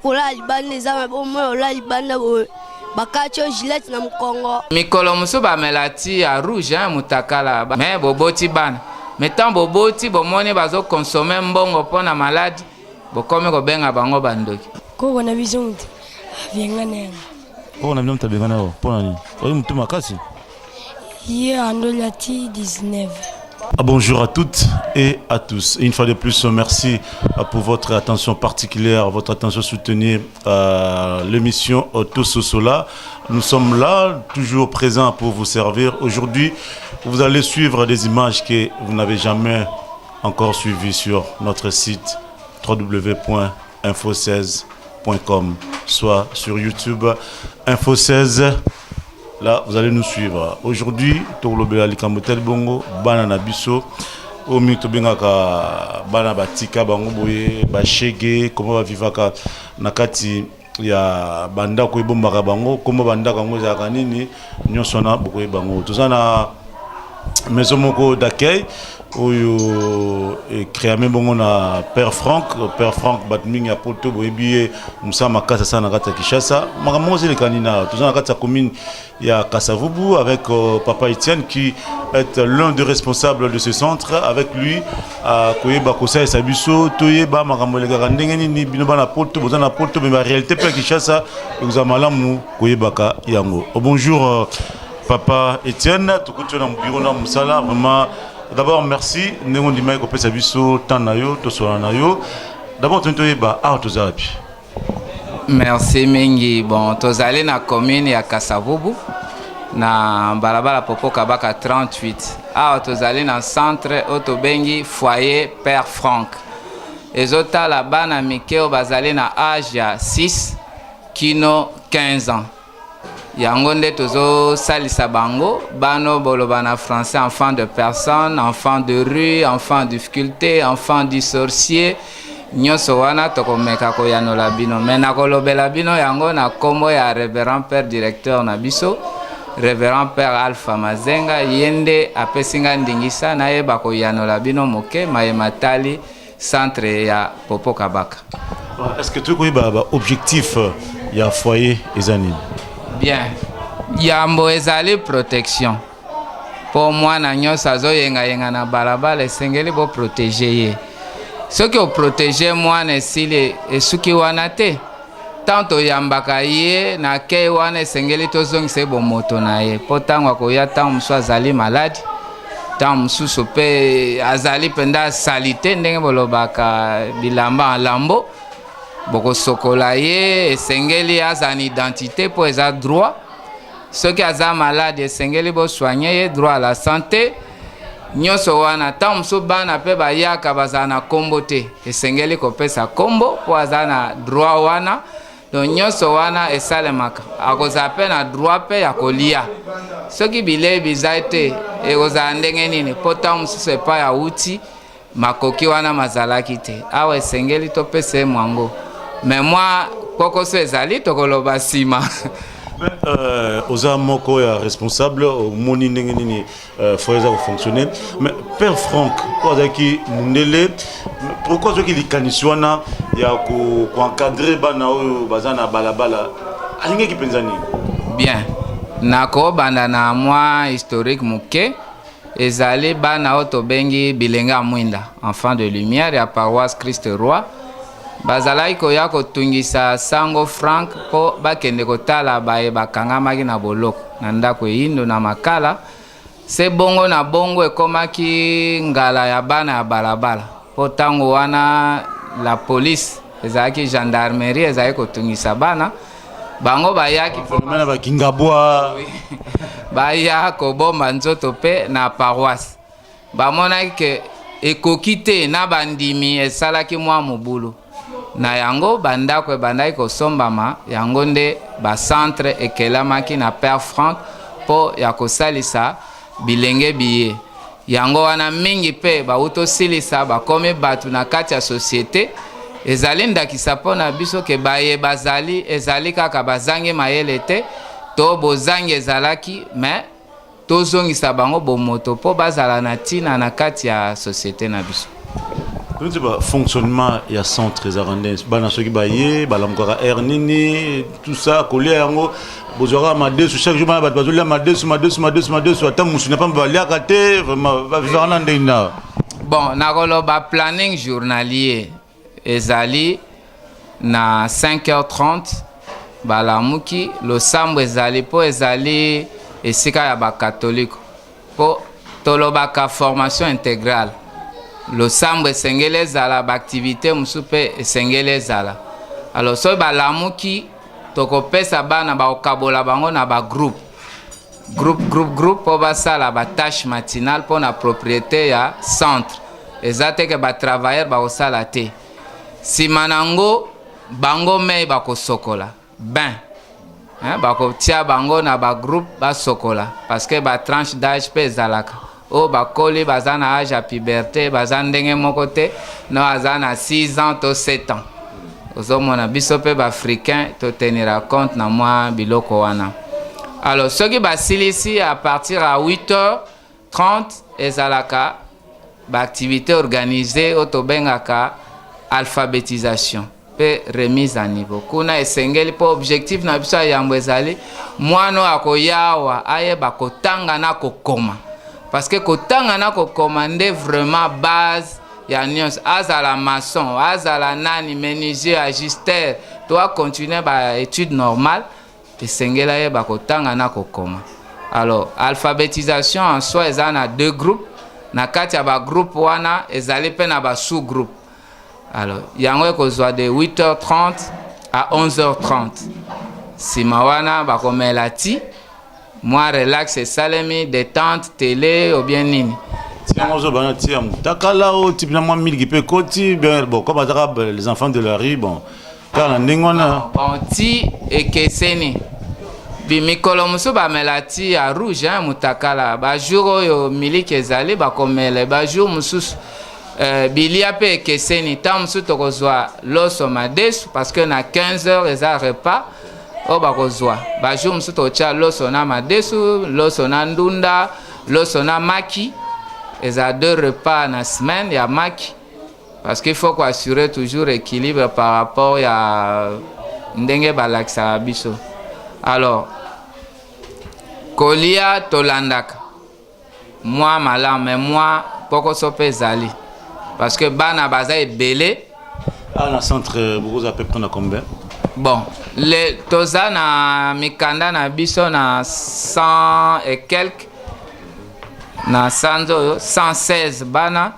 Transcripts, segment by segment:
kola libanda eza bon moi ola libanda bo bakacho Gillette na Mkongo mikolo musu ba melati ya rouge mutakala mais boboti bana metant boboti bomoni bazo consommer mbongo pona malade bokome ko benga bango bandoki ko na vision vienga nenga ko na vision tabenga nao pona ni oyi mutu makasi hier andolati 19. Bonjour à toutes et à tous. Une fois de plus, merci pour votre attention particulière, votre attention soutenue à l'émission Autososola. Nous sommes là, toujours présents pour vous servir. Aujourd'hui, vous allez suivre des images que vous n'avez jamais encore suivies sur notre site www.info16.com, soit sur YouTube Info16. Là, vous allez nous suivre. Aujourd'hui, Toglobela Likamotel Bongo, Banana Bisso, Omi Tobengaka, Bana Batika, Bango Boye, Bachege, comment va vivre Nakati, ya Banda Koibombaka Bango, comment Banda Kango Zakanini, Nyonsona Bokoe Bango. Tout ça, na maison moko d'accueil. Oyo créé bongo na Père Franck Batming ya poto boyebi Moussa Makasa sana kata Kishasa makamoze le kanina tout ça na kata commune ya Kasavubu avec papa Etienne qui est l'un des responsables de ce centre. Avec lui koyeba kosa et sabiso toyeba makamole ga ndengeni ni bino bana poto bozana poto mais en réalité Père Kishasa vous amalamu koyebaka yango. Bonjour papa Etienne tukutu na bureau na musala vraiment. D'abord, merci. Nous disons que nous avons Tanayo, Tosolanayo. D'abord, nous avons merci Mingi. Bon, nous allons dans la commune de Kasavubu, na Balabala Popo Kabaka 38. Nous allons dans le centre Otobengi foyer Père Franck. Les autres là-bas, na Mikeo, bazali na âge ya 6 kino 15 ans. Yangonde tozo salisa bango bano bolobana français enfant de personne, enfant de rue, enfant de difficulté, enfant du sorcier nyoso wana tokomeka ko yanola bino mena kolobela bino yango na kombo ya révérend père directeur na biso révérend père Alpha Mazenga yende apesinga ndingisa na yeba ko yanola bino moke mayematali centre ya Popo Kabaka. Est-ce que tu connais objectif ya foyer ezani? Bien, yambo ezali protection. Pour moi, na nyosa zo yenga na balabala esengeli bo protéger ye. Ce que protéger moi ne sile esuki wana te. Tanto yambaka ye na ke wana esengeli to zongise bo moto na ye. Potango ko ya tango musu azali malade. Tango musu pe azali penda salite ndenge bolobaka bilamba lambo. Boko sokola ye esengeli azan identité pour eza droit. Ceux qui sont malades esengeli bo soigner ye droit à la santé. Nyoso wana tamso bana pe ba yaka bazana kombo te. Esengeli ko pesa kombo pour azana droit wana. Donc nyoso wana esalemaka. Akoza pe na droit pe ya kolia. Ceux qui bile bizaite e oza ndenge nini potam se pa ya uti makoki wana mazalaki te. Awa esengeli to pesa mwango. Mais moi, pourquoi c'est Zali, tu as sima. Oza moko ya responsable, moni nengeni foyer ça fonctionner. Mais Père Franck, pourquoi ce qui est caniswana ya ko encadrer bana oyo bazana balabala alingi kipenzani? Bien. Nako banda na moi historique muke ezali bana otobengi bilenga mwinda enfant de lumière ya paroisse Christ Roi. Bazalai koya kotungisa sango Frank po bakende kotala baye bakangamaki na boloko na ndako yindo na makala se bongo na bongo ekomaki ngala ya bana ya balabala po tango wana la police ezaki gendarmerie ezaki kotungisa bana bango bayaki mena bakingabwa baya kobomba nzoto pe na paroisse bamonaki ke ekoki te na bandimi esalaki mwa mobulu na yango bandako bandai ko sombama yango nde ba centre ekelamaki na Père Franck po ya kosalisa bilenge biye yango wana mingi pe ba utosilisa ba komi batu na kati ya société ezali ndakisa pona biso ke baye bazali ezali kaka bazange mayele te to bozange ezalaki mais tozongisa bango bomoto po bazala na tina na kati ya société na biso. Comment tu vois fonctionnement il y a centre zarandais bana soki baye bala mukara ernini tout ça collé yango bozora madé chaque jour bana bazolia madé ata musu na pas balia kate vraiment va vivre na ndena. Bon nakolo ba planning journalier ezali na 5h30 balamuki lo sambo ezali po ezali esika ya ba catholique po tolobaka formation intégrale. Le sambo esengeli ezala baactivité mosusu mpe esengeli ezala. Alors soki balamuki tokopesa bana bakokabola bango na bagroupe mpo basala batâche matinale mpo na propriété ya centre. Eza te ke batravailleur bakosala te. Nsima nango bango mei bakosokola ben bakotia bango na bagroupe basokola parce que batranche d'âge mpe ezalaka o bakoli baza na âge ya puberté baza ndenge moko te no aza na 6 ans to 7 ans. Ozomona biso mpe baafricain totenira compte na mwa biloko wana. Alors soki basilisi à partir à 8h30 ezalaka baactivité organisée oyo tobengaka alphabétisation pe remise à niveau. Kuna esengeli po objectif na biso ya yambo ezali mwana akoyawa ayeba kotanga na kokoma. Parce que kotanga na kokomande vraiment base ya nyonso azala maçon azala nani menuisier ajuster doit continuer ba étude normale esengela yeba kotanga na kokoma. Alors alphabétisation en soi eza na 2 groupes na kati ya ba groupe wana ezali pe na ba sous groupe. Alors yango ekozwa de 8h30 à 11h30 sima wana bakomela ti moi relax esalemi détente télé ou bien nini tiango bana tia mutakala o type na moi mille qui peut koti bon comme les enfants de la rue bon car ndengona bon ti ekeseni bimikolo mosusu bamela ti ya rouge mutakala bajour oyo miliki ezali bakomela bajour mosusu bilia mpe ekeseni ntango mosusu tokozwa loso madesu parce que na 15h eza repas oyo bakozwa bajour mosusu totia loso na madesu loso na ndunda loso na maki eza 2 repas na semaine ya maki parce qu'il faut assurer toujours équilibre par rapport ya ndenge balakisaka biso. Alors kolia tolandaka mwa malamu mais mwa pokoso mpe ezali parce que bana baza ebele na centre beaucoup à peu près na combien. Bon le toza na mikanda na biso na 100 et quelques na 116 bana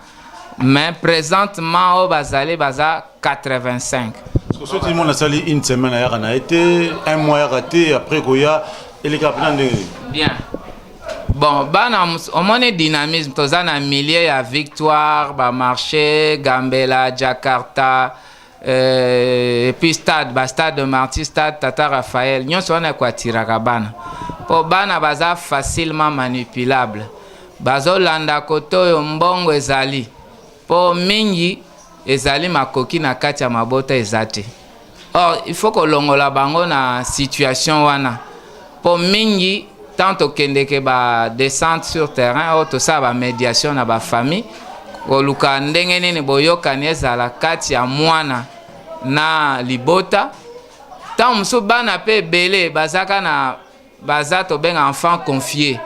mais présentement au bazali baza 85. Parce que tout le monde a sali une semaine a été un mois raté après koya et les capitaines de bien. Bon bana omone dynamisme toza na milieu ya Victoire ba marché Gambela Jakarta et puis stade de Martyr stade Tata Raphaël nyonso wana kwatiraka bana po bana baza facilement manipulable bazolanda koto oyo mbongo ezali po mingi ezali makoki na kati ya mabota eza te. Or il faut kolongola bango na situation wana po mingi tant okendeke ba descente sur terrain oyo tosala ba médiation na ba famille koluka ndenge nini boyokani ezala kati ya mwana na libota ntango mosusu bana mpe ebele bazaka na baza tobenga enfant confié.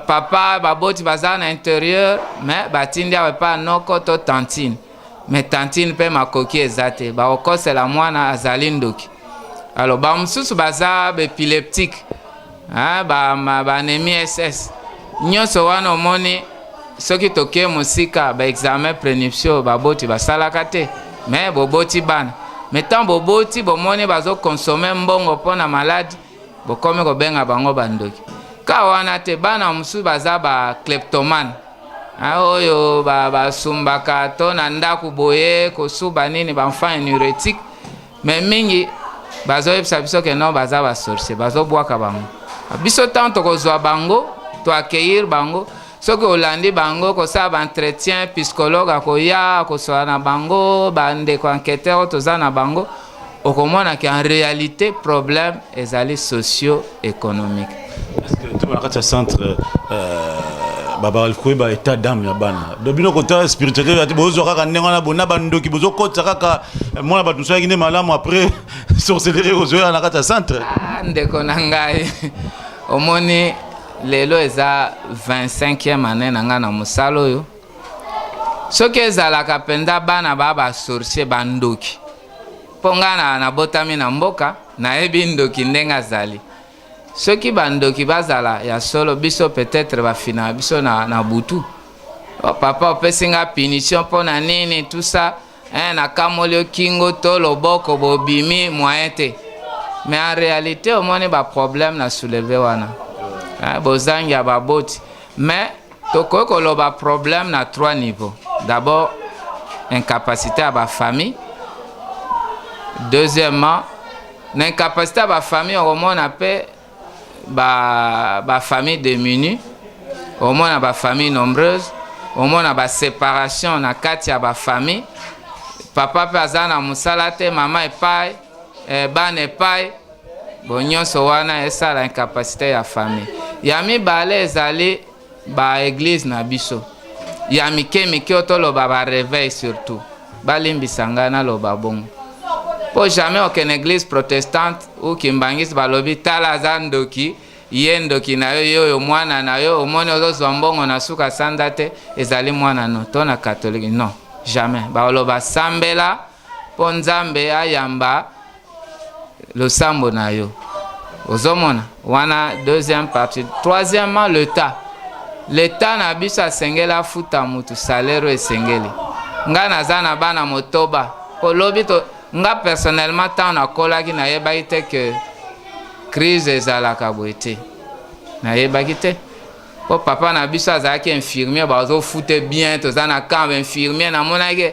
Papa baboti baza na intérieur mais batindi awe pa noko to tantine mais tantine mpe makoki eza te bakokosela mwana azali ndoki. Alors bamosusu baza bepileptique banemi SS nyonso wana omoni soki toke mosika baexamen prénuptiaux baboti basalaka te mais boboti bana mais tant boboti bomoni bazokonsome mbongo mpona maladi bokomi kobenga bango bandoki. Ka wana te bana mosusu baza bakleptomane oyo basumbaka to na ndako boye kosuba nini baenfant énurétique mais mingi bazoyebisa biso ke non baza basorcier bazobwaka bango. Biso tant tokozwa bango to accueillir bango soki olandi bango kosala baentretien psychologue akoya akosola na bango bandeko enquêteur toza na bango okomona ke en réalité problème ezali socio-économique. Est-ce que tu as un centre baba koyeba état d'âme ya bana donc bino côté spirituel ati bozo kaka ndenge na bona bandoki bozo kota kaka mwana batu so yakine malamu après sorcellerie ozo ya na kata centre ndeko na ngai omoni lelo eza 25e année na nga na mosala oyo soki ezalaka mpenza bana baba sorcier bandoki mpo nga nabotami na mboka nayebi ndoki ndenge azali soki bandoki bazala ya solo biso peut-être bafina biso na butu papa opesi nga punition mpo na nini tout ça nakamoli kingo to loboko bobimi moyen te mais en réalité omoni baproblème na soulevé wana bozangi ya baboti mais tokoki koloba problème na 3 niveaux. D'abord incapacité à ma famille. Deuxièmement, l'incapacité à ma famille, au moins on appelle ma famille démunie, au moins ma famille nombreuse, au moins ma séparation na kati ya ma famille. Papa pe azana musalate, maman epai, ban epai, bon nyonso wana esa la incapacité ya famille. Yami bale ezali ba église na biso. Ya mike otoloba ba réveil surtout. Balimbisa nga na loba bongo. Po jamais aucune église protestante ou kimbangisi balobi tala zandoki yendoki na yo mwana na yo omoni ozo mbongo na suka sandate ezali mwana no to na catholique non jamais baloba sambela po nzambe ayamba le sambo na yo ozomona wana deuxième partie. Troisièmement l'état na biso asengela futa mutu salaire esengeli nga naza na bana motoba kolobi to nga personnellement tant na kolaki na yebaki te que crise ezalaka boye te na yebaki te po papa na biso azalaki infirmier bazo fute bien toza na camp infirmier na monaki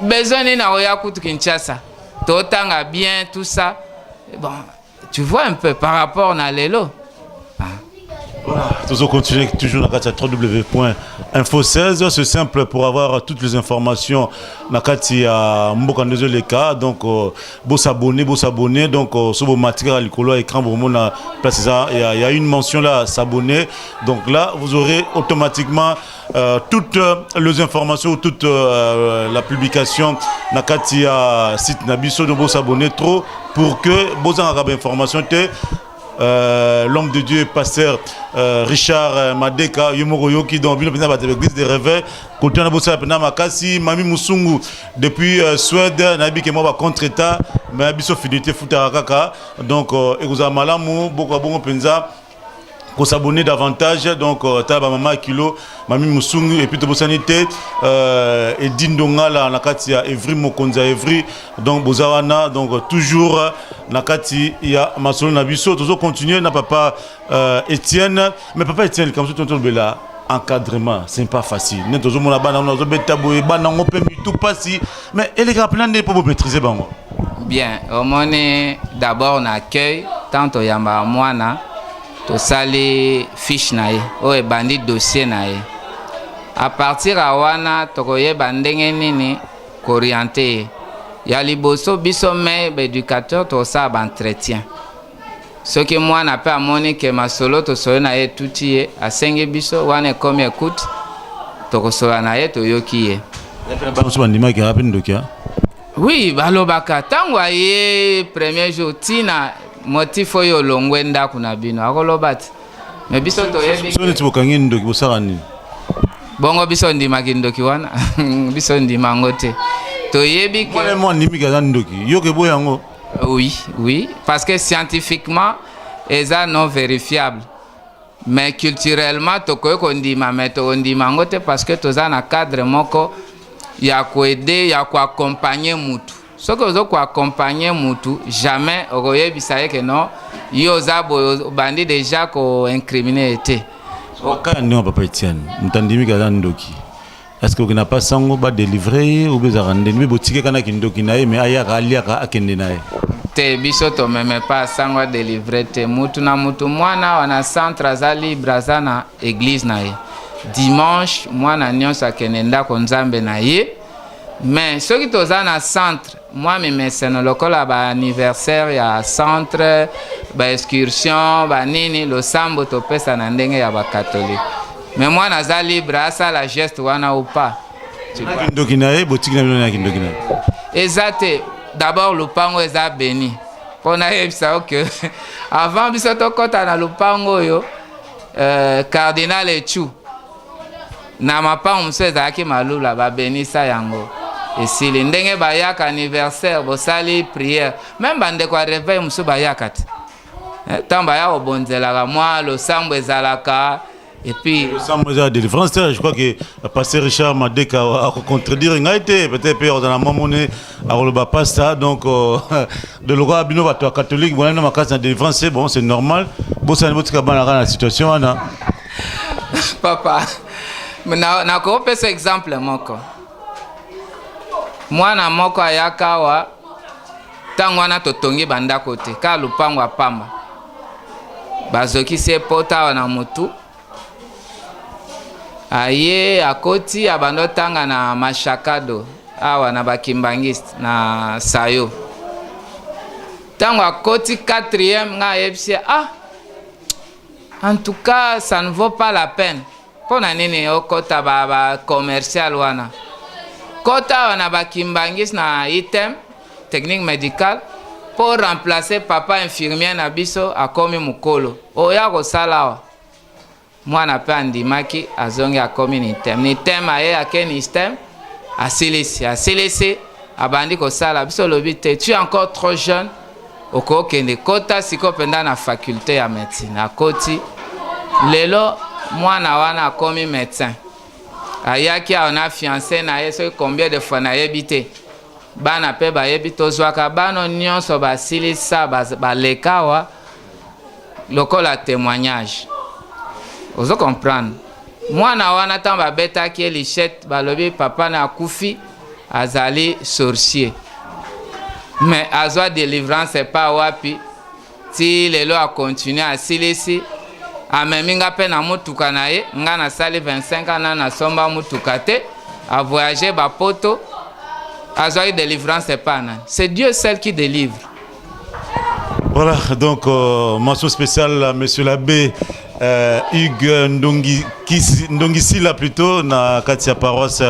besoin nini na oya kutu Kinshasa totanga bien tout ça bon tu vois un peu par rapport na lelo. Voilà, toujours continuer toujours dans la www.info16, c'est simple pour avoir toutes les informations dans la Mboka Ndezoleka, donc beau s'abonner, donc sur vos matériels à écran vraiment la place il y a une mention là s'abonner, donc là vous aurez automatiquement toutes les informations, toute la publication dans le site Nabiso, donc beau s'abonner trop pour que vous ayez information l'homme de Dieu, pasteur Richard Madeka, Yomoroyoki, dans l'église des réveils, côté on a bossé à Makasi, Mami Musungu, depuis Suède, Nabi qui est contre-état, mais Abisso Fidélité Fouta, donc, et vous avez malamu, beaucoup bon penza. Pour s'abonner davantage, donc Taba Mama Kilo, Mami Musungu, et puis Tobosanité, et Dindonga, la Nakatia, Evry Mokonza Evry, donc Bozawana, donc toujours Nakati, il y a Masolo Nabiso, toujours continuer, n'a papa Étienne, mais papa Étienne, comme ça, tu là, encadrement, c'est pas facile. Nous toujours mon abana, nous avons taboué, on peut tout passer, mais elle est rappelée pour vous maîtriser, bango. Bien, au moins, d'abord on accueille, tant au Yamba Moana. To sali fiche na ye o e bandi dossier na ye à partir a wana tokoye bandenge nini orienté ya liboso biso me éducateur to sa ba entretien ce que moi na pe amoni ke masolo to so na ye tuti ye asenge biso wana comme écoute to ko so na ye to yoki ye oui balobaka tango ye premier jour tina motif oyo longwenda kuna bino akolobati mais biso to yebi so neti bokangi ndoki bosaka nini bongo biso ndimaki ndoki wana biso ndimango te to yebi ke moi ndimika za ndoki yoke boyango oui parce que scientifiquement eza non vérifiable mais culturellement to ko ndima mais to ndimango te parce que toza na cadre moko ya ko aider ya ko accompagner mutu. Ce que vous avez accompagné Moutou, jamais vous avez dit que non, vous avez bandit déjà incriminé été. Papa Etienne, est-ce que vous n'avez pas sango ba délivrer ou bien rendre mais botike kana kindoki nae mais aya aliaka akende nae. Te biso to même pas sango délivrer te Moutou na Moutou mwana wana centre azali brazana église nae. Dimanche mwana nyonso akenenda ko nzambe nae. Mais ceux qui sont dans le centre, moi, mes scènes locales, anniversaire, il y a centre, excursion, nini, le sambo, to pesa na ndenge ya ba catholique. mais moi naza libre asala geste wana ou pas. Exact. D'abord lupango eza béni. Pour na yebisa que avant biso tokota na lupango yo cardinal Echu na mapango mosusu ezalaki malula babénisa yango esili ndenge bayaka anniversaire bosali prière même bandeko ya réveil mosusu bayaka te ntango baya kobonzelaka mwa losambo ezalaka. Et puis, de délivrance, je crois que le pasteur Richard Madeka a contredire peut-être on a monnaie à le pasta donc de l'Oga Abino va catholique bon ma case de délivrance c'est bon c'est normal bon ça ne pas dans la situation ana papa na ko pesa exemple moko mwana moko ayakawa tango wana totongi banda kote ka lupango apamba bazoki se pota wana mutu aye akoti abando tanga na mashakado awa na bakimbangiste na sayo tango akoti 4e nga yebsia en tout cas ça ne vaut pas la peine pona nini okota ba commercial wana kota wana bakimbangiste na item technique médicale pour remplacer papa infirmier na biso akomi mukolo oya kosala wa mwana pe andimaki azongi akomi ni tem aye ake ni stem asilisi abandi kosala biso lobi te tu es encore trop jeune okokende kota siko penda na faculté ya médecine akoti lelo mwana wana akomi médecin ayaki aona fiancé na ye soki combien de fois nayebi te bana pe bayebi tozwaka bano nyonso basilisa baleka wa lokola témoignage. Vous comprenez? Moi, na tan ba beta ki lichette balobi papa na akufi azali sorcier. Mais azwa délivrance c'est pas wapi. Si lelo a continué à silisi ameminga pe na mutuka na ye nga na sali 25 ans na somba mutuka te a voyager ba poto azwa délivrance c'est pas nan. C'est Dieu seul qui délivre. Voilà, donc mention spéciale à monsieur l'abbé Hugues Ndongi Sila plutôt na Katia paroisse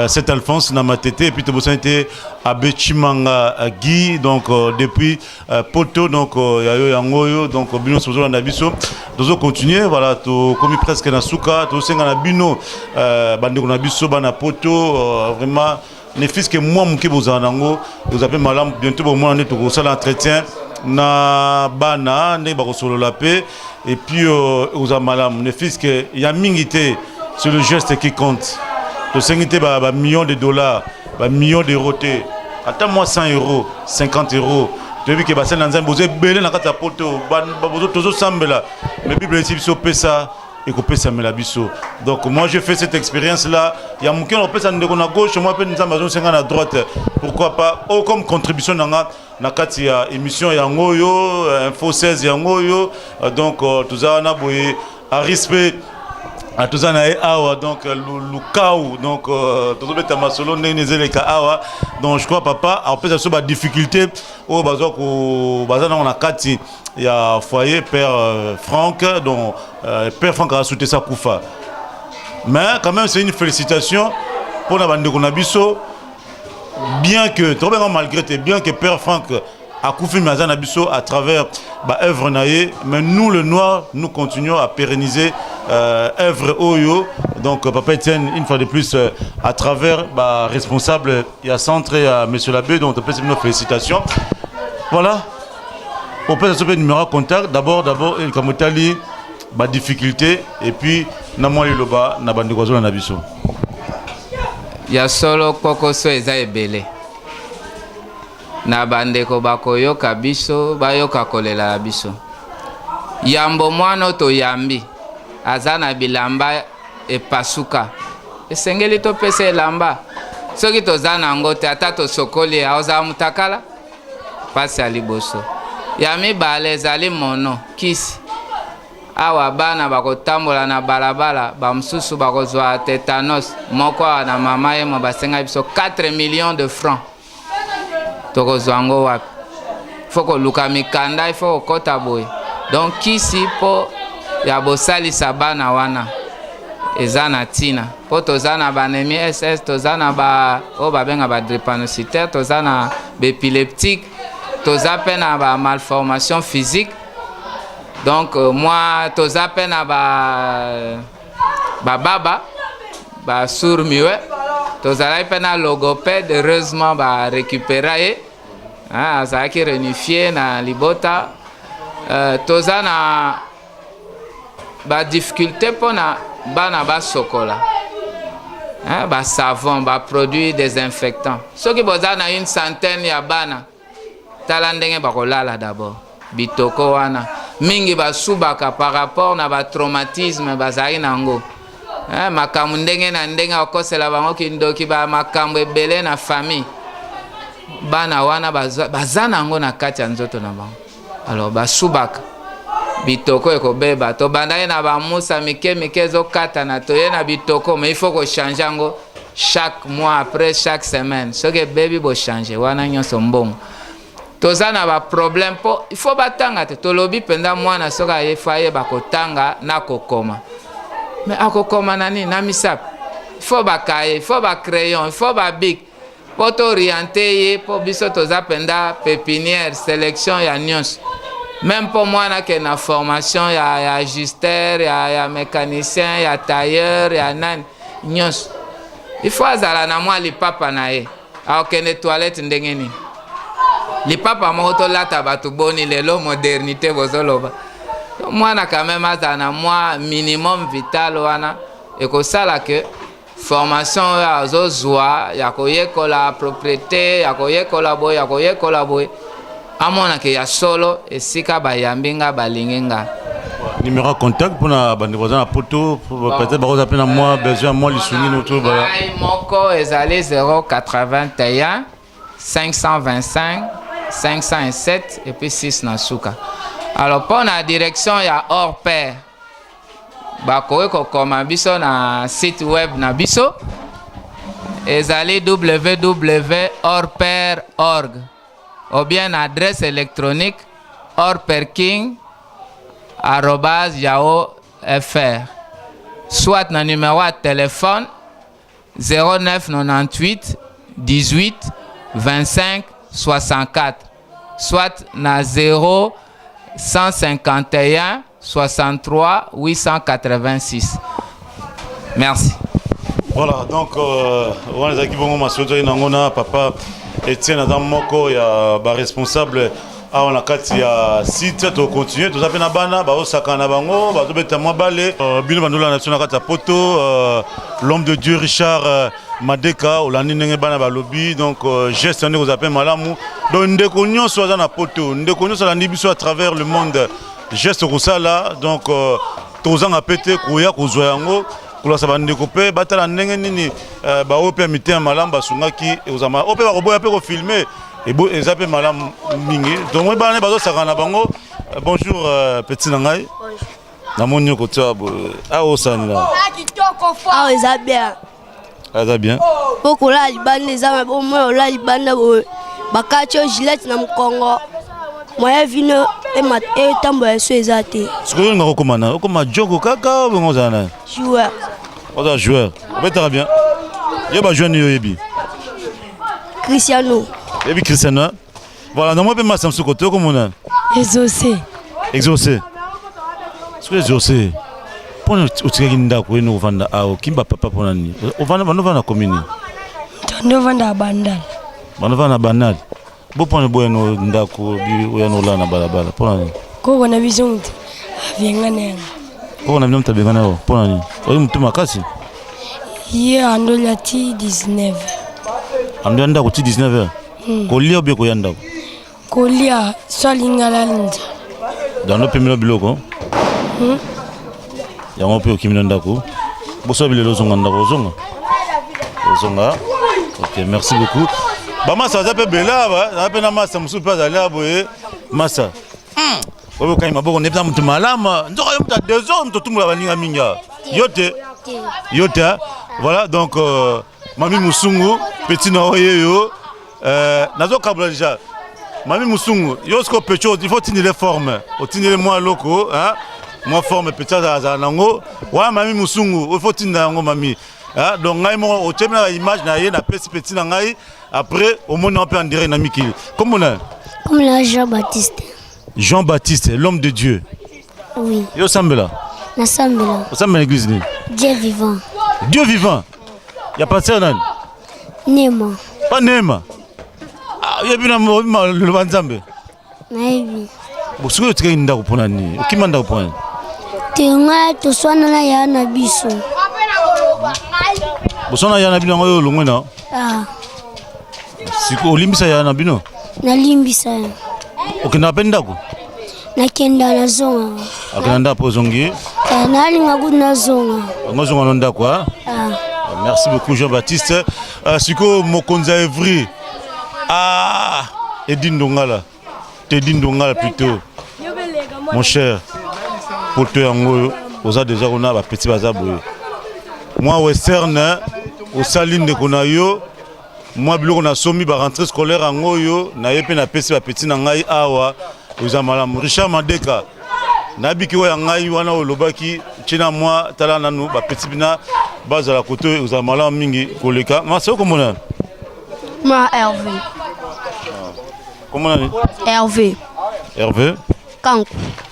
Saint-Alphonse na Matete et puis tout ça était abbé Chimanga Guy donc depuis Poto donc yangoyo donc bino sozo na biso dozo continuer voilà to comme presque na suka to senga na bino bandeko na biso bana Poto vraiment les fils que moi muke bozanango vous appelez malam bientôt au moins to ça l'entretien na bana ne ba solo la paix et puis aux amalam ne fils que ya mingité c'est le geste qui compte to sengité ba millions de dollars ba millions d'euros te attends moi 100 euros 50 euros tu vu que ba sen nzambe boze belé na kata poto ba bozo tozo sambela mais bible ici so pesa et couper ça biso. Donc moi j'ai fait cette expérience là. Il y a mon cœur on peut ça à gauche, moi peut nous amazon à droite. Pourquoi pas? Oh comme contribution dans na kati ya émission ya ngoyo, info 16 ya ngoyo. Donc tout ça on a boyé à respect à tout ça na awa donc lukau donc tout ça beta masolo nezele ka awa. Donc je crois papa en fait ça sur ba difficulté au bazo ko bazana on a kati il y a foyer Père Franck, dont Père Franck a soutenu sa koufa. Mais quand même, c'est une félicitation pour la bande de Konabiso. Bien que, malgré tout, bien que Père Franck a koufi Mazan Abisso à travers l'œuvre Naye, mais nous, le Noir, nous continuons à pérenniser l'œuvre Oyo. Donc, Papa Etienne, une fois de plus, à travers responsable, il y a centre et à Monsieur Labbé, donc on peut nos félicitations. Voilà. On peut se faire numéro de contact. D'abord, il y a des difficultés. Et puis, il y a des choses. Il y a solo Kokoso et Zaebele. Na bandeko bakoyo kabiso, bayoka kolela biso. Yambo mwano to yambi. Azana bilamba e pasuka. Esengeli to pese lamba. Soki to zana ngote atato sokoli aoza mutakala. Pasi aliboso. Yami bale zali mono kisi awa bana bakotambola na balabala bamsusu bakozwa tétanos moko na mama ye mo basenga biso 4 millions de francs tokozwa ngo wapi foko luka mikanda ifo kota boy donc kisi po ya bosalisa bana wana eza na ntina mpo toza na banémie ss toza na ba oyo babenga badrépanocytaire toza na baépileptique toza mpe na bamalformation physique donc moi toza mpe na bababa basourd muet tozalaki mpe na logopède heureusement barécupéra ye azalaki réunifie na libota toza na badifficulté mpona bana basokola basavon baproduit désinfectant soki boza na une centaine ya bana tala ndenge bakolala d'abord bitoko wana mingi basubaka par rapport na batraumatisme bazali nango makambo ndenge na ndenge akosela bango kindoki makambo ebele na famille bana wana baza nango na kati ya nzoto na bango alors basubaka bitoko ekobeba tobandaki na bamusa mike mike ezokatana toye na bitoko mais il faut kochange yango chaque mois après chaque semaine soki ebebi bochange wana nyonso mbongo toza na baproblème mpo il faut batanga te tolobi mpenza mwana soki ayefa ayeba kotanga na kokoma mais akokoma na nini na misapi il faut bakaye il faut bacrayon il faut babic mpo tooriente ye mpo biso toza mpenza pépinière sélection ya nyonso même pour moi ke na formation ya ajusteur ya mécanicien ya tailleur ya nani nyonso il faut azala na mwa lipapa na ye akokende toilette ndenge nini lipapa moko tolata bato boni lelo modernité bozoloba mwana quand même azala na mwa minimum vital wana ekosala ke formation oyo azozwa ya koyekola propriété ya koyekola boye amona ke ya solo esika bayambi nga balingi nga numéro de contact pour na bande voisin na poto peut-être bakoza appelé na moi besoin moi lisuni noto ba moko ezali 081 525 507 et puis 6 na suka alors pour la direction ya hors pair bakoki kokoma biso na site web na biso ezali www.horpair.org ou bien adresse électronique horperking@yahoo.fr soit na numéro de téléphone 0998 18 25 64 soit na 0151 63 886. Merci. Voilà, donc on les équipes vont m'assurer nangona papa Etienne Adam Moko ya ba responsable a on a kati ya site to continuer to zapena bana ba osaka na bango ba to beta mwa bale bino bandola national kati ya poto l'homme de Dieu Richard Madeka olandi ndenge bana ba lobby donc geste ndeko zapena malamu donc ndeko nyonso za na poto ndeko nyonso la biso à travers le monde geste ko sala donc tozanga pété koya kozwa yango kula sabande kopé batala ndenge nini ba opé mitema malamu basungaki ozama opé ba koboya pe ko filmer et bon ezapé malamu mingi donc moi bana bazo sakana bango bonjour petit nangai na monyo ko tsabo a osana ah ezabia ça bien poko la libanda ezama bo moi la libanda bo bakacho Gillette na mkongo moi vino e tambo ya so ezate sikoyo ngako komana okoma joko kaka bongo zana joueur oza joueur obetaka bien ye ba jeune yo yebi Cristiano yebi Cristiano voilà na moi pe masa msuko to komona exaucé sikoyo exaucé pona utikaki ndako eno vanda ao kimba papa pona ni ovanda vanova na commune ndo vanda bandal vanova na banal bo pona boyano ndako bi oyano la na balabala pona ni koko na bizonti avenga nenga koko na binomta bengana o pona ni oyi mutuma kasi ye ando lati 19 ando ndako ti 19h kolia obie ko yandako kolia swalingala linja dando pemelo biloko yango pe okimina ndako boso bilelo zonga ndako zonga ok merci beaucoup ba masa za pe bela ba na pe na masa musu pa za la boye masa obo kaima boko nepta mutu malama nzoka yo muta 2 ans mutu tumula baninga minga yote voilà donc mami musungu petit na oyeyo nazo kabula déjà mami musungu yosko pecho il faut tenir les formes au tenir moi loko hein moi forme petit à nango wa mami musungu il faut tinda ngo mami donc ngai mo o temela image na ye na petit na ngai après au monde on peut en dire na mikili comme Jean-Baptiste. Jean-Baptiste, l'homme de Dieu. Oui. Yo sambela. Na sambela. Au sambela l'église ni. Dieu vivant. Dieu vivant. Y a pas de nan. Nema. Pas Nema. Ah, y a bien le banzambe. Naibi. Bo suko tika nda ko pona ni. Okimanda ko pona. Tenga to swana na ya na biso. Bo sona ya na bino ngoyo longwena. Ah. Siko olimbisa ya na bino. Nalimbisa. Okinapenda ko. Nakenda na zonga. Akinanda po zongi. Nalinga ku na zonga. Ngozonga nonda kwa. Ah. Merci beaucoup Jean-Baptiste. Siko Mokonza Evry. Ah, Edine Dongala. Tedine Dongala plutôt. Mon cher. Pour toi yango oza déjà on a ba petit bazabo. Moi Western au saline de konayo. Moi biloko na somi ba rentrée scolaire yango yo na yepe na pesi ba petit na ngai awa oza malamu Richard Mandeka. Nabiki wa ngai wana olobaki china moi tala nanu ba petit bina bazala koto oza malamu mingi koleka. Ma c'est comment on Ma Hervé. Comment on dit? Hervé. Hervé.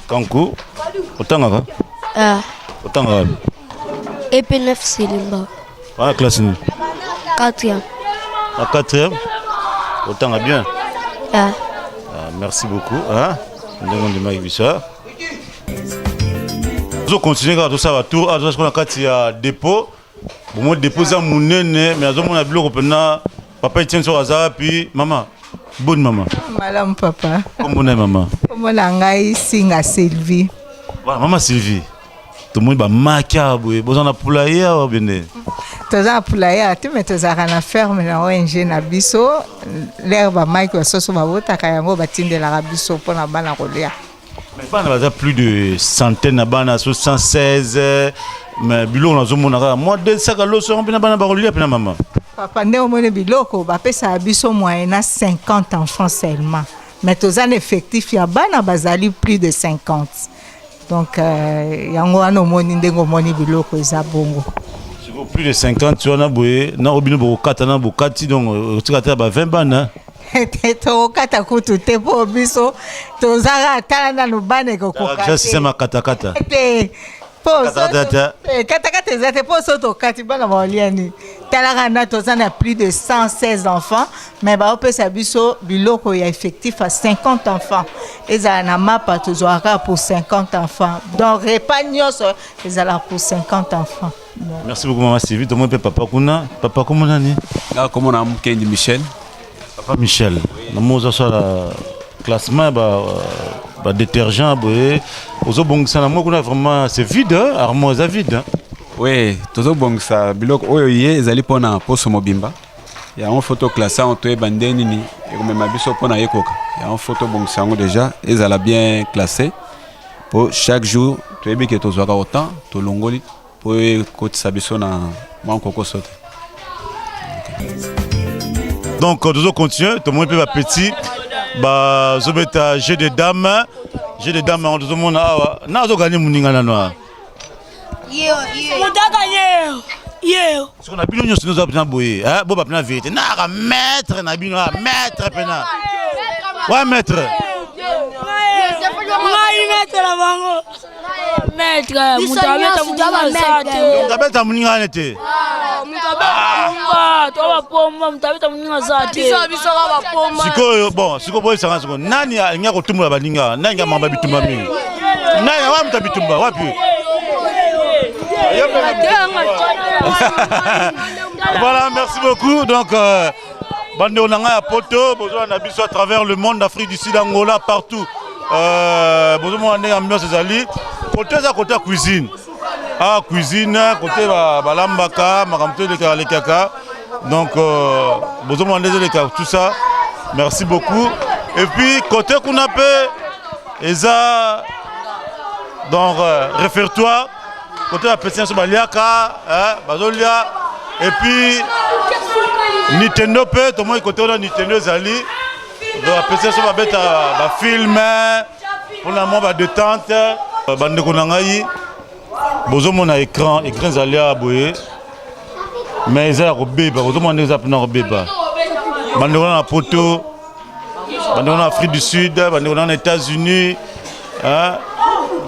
Kankou. Otanga ka? Otanga. EP9 Selimba. Ah, classe ni. 4e. En 4e. Otanga bien. Ah, merci beaucoup. Hein? On demande ça. Nous continuons à faire un tour. Nous avons un dépôt. Bon, dépôt ça mounene, mais nous avons un bloc papa tient sur Azara puis maman. Bonne maman. Madame papa. Comment est maman? Comment l'angai singa Sylvie. Voilà, maman Sylvie. Tout le monde va macabre. Vous en avez poulailler ou bien? Tu as poulailler, tu mets tes armes à ferme na ONG na biso. L'herbe Mike wa soso ba bota kayango batinde la biso pour na bana kolia. Mais pas na plus de centaines na bana 116 mais biloko na zomona moi de saka loso on bina bana ba kolia pena maman. Papa ne omone biloko ba pesa biso moyenne 50 enfants seulement. Mais tous en effectif ya bana bazali plus de 50. Donc yango ano moni ndengo moni biloko eza bongo. Plus de 50 tu en as boé na obino bo katana bo kati donc tu kata ba 20 bana. To kata kutu te po biso to zara tala na lubane ko kokata. Je sais ma kata. Kata zate po so to kati bana moliani. Tala na to zana plus de 116 enfants mais ba opesa biso biloko ya effectif à 50 enfants. Eza na mapa to zoara pour 50 enfants. Donc repas nyonso ezala pour 50 enfants. Merci beaucoup maman Sylvie. Tout le monde papa kuna. Papa comment nani? Là comment on a Kendi Michel. Papa Michel. Nous avons ça la classement ba détergent boé. Ozo bon ça moi kuna vraiment c'est vide hein, armoire ça vide hein. Oui, tozo bon ça biloko oyo ye ezali pona poso mobimba. Ya on photo classé en toé bandeni ni et comme mabiso pona yekoka. Ya on photo bon ça déjà ezala bien classé. Pour chaque jour, tu es bien que tozo ka autant, to longoli pour côté sabiso na moi koko sauter. Donc nous continuons, tout le monde peut petit bah zobeta jeu de dames on tout le monde na zo gagner muninga na noa. Yo. Ce qu'on a bien nous nous avons boyer hein bon ba vérité na maître na bino maître pena. Ouais maître. Maître, mutabeta muninga nete. Sikoyo bon siko boy sanga siko nani nya ko tumula baninga nani nga mamba bitumba mingi nani wa mtabitumba wapi voilà merci beaucoup donc bande onanga ya poto besoin na biso à travers le monde d'Afrique du Sud Angola partout besoin de ambiance ezali côté za côté cuisine cuisine côté balambaka makamto de kaka donc besoin de tout ça merci beaucoup et puis côté kunapé eza donc réfectoire côté la personne sur baliaka bazolia et puis Nintendo peut tout le monde côté on Nintendo zali donc la personne sur ba beta ba film pour la moment ba détente bandeko na ngai bozomona écran ezali ya boye mais eza ya kobeba bozomona eza mpena kobeba bandeko na poto bandeko na Afrique du Sud bandeko na États-Unis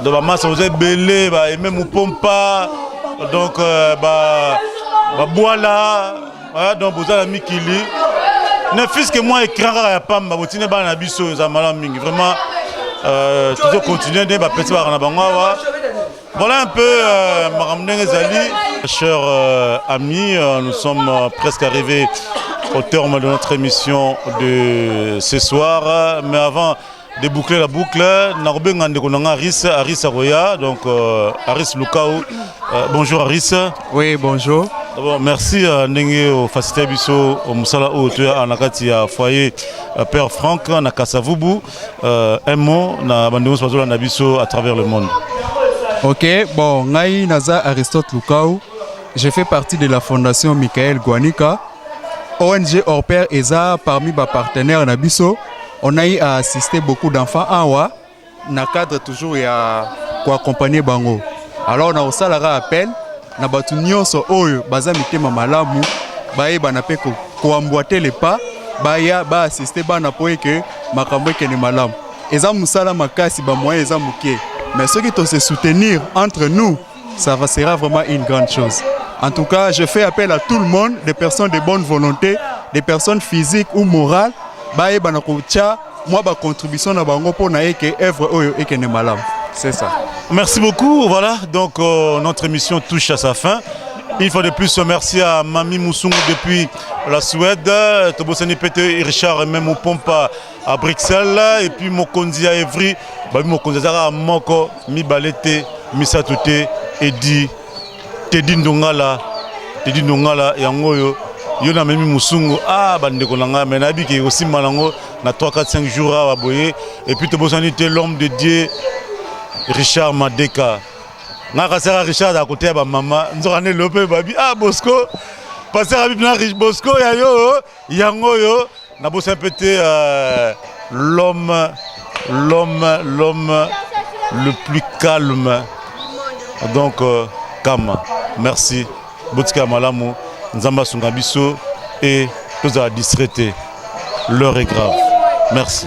donc bamasa oza ebele baeme mopompa donc babwala donc boza na mikili ne fils que moi écran kaka ya pamba botine bana na biso eza malamu mingi vraiment toujours continuer de bapesi baka na bango awa. Voilà un peu Maramdeng Zali. Chers amis, nous sommes presque arrivés au terme de notre émission de ce soir. Mais avant de boucler la boucle, nous Aris Aroya, donc Aris Lukao. Bonjour Aris. Oui, bonjour. D'abord, merci à Nengue au Facilité Bisso, au Moussala Outu, à Nakati, à Foyer, Père Franck, à Kassavubu. Un mot, na Bandémos Pazola Nabiso à travers le monde. Ok, bon, Naï Naza Aristote Lukao, je fais partie de la fondation Michael Guanika. ONG Orpère ESA parmi mes partenaires Nabiso. On a eu à assister beaucoup d'enfants en Wa, dans le cadre toujours pour accompagner Bango. Alors on a aussi appel, na batu nyonso oyo baza mitema malamu, baye banape ko emboîter les pas, baya ba assister bana po que makambo ekene malamu. Eza musala makasi ba moyen eza mukie. Mais ceux qui doivent se soutenir entre nous, ça sera vraiment une grande chose. En tout cas, je fais appel à tout le monde, des personnes de bonne volonté, des personnes physiques ou morales, baye banakocha, moi ba contribution na bango pour na eke œuvre oyo ekene malamu. C'est ça. Merci beaucoup. Voilà, donc notre émission touche à sa fin. Une fois de plus, merci à Mami Moussoungu depuis la Suède, Tobosani Pete Richard et même au Pompa à Bruxelles, et puis Mokonzi à Evry, Mokonzi à Moko, Mi Balete, Mi Satute, Edi, Tedi Ndongala, et Angoyo, Yona Mami Moussoungu, Bandeko Nanga, mais Nabi qui est aussi malango, na 3, 4, 5 jours à Aboye, et puis Tobosani Te l'homme de Dieu, Richard Madeka. Naka sera Richard à côté de ma maman. Nous avons lopé babi Bosco. Passer à Bibna Rich Bosco yayo yango yo. Na bosse un petit l'homme le plus calme. Donc Kama. Merci. Botika malamu Nzamba Sungabiso et tous à distraiter. L'heure est grave. Merci.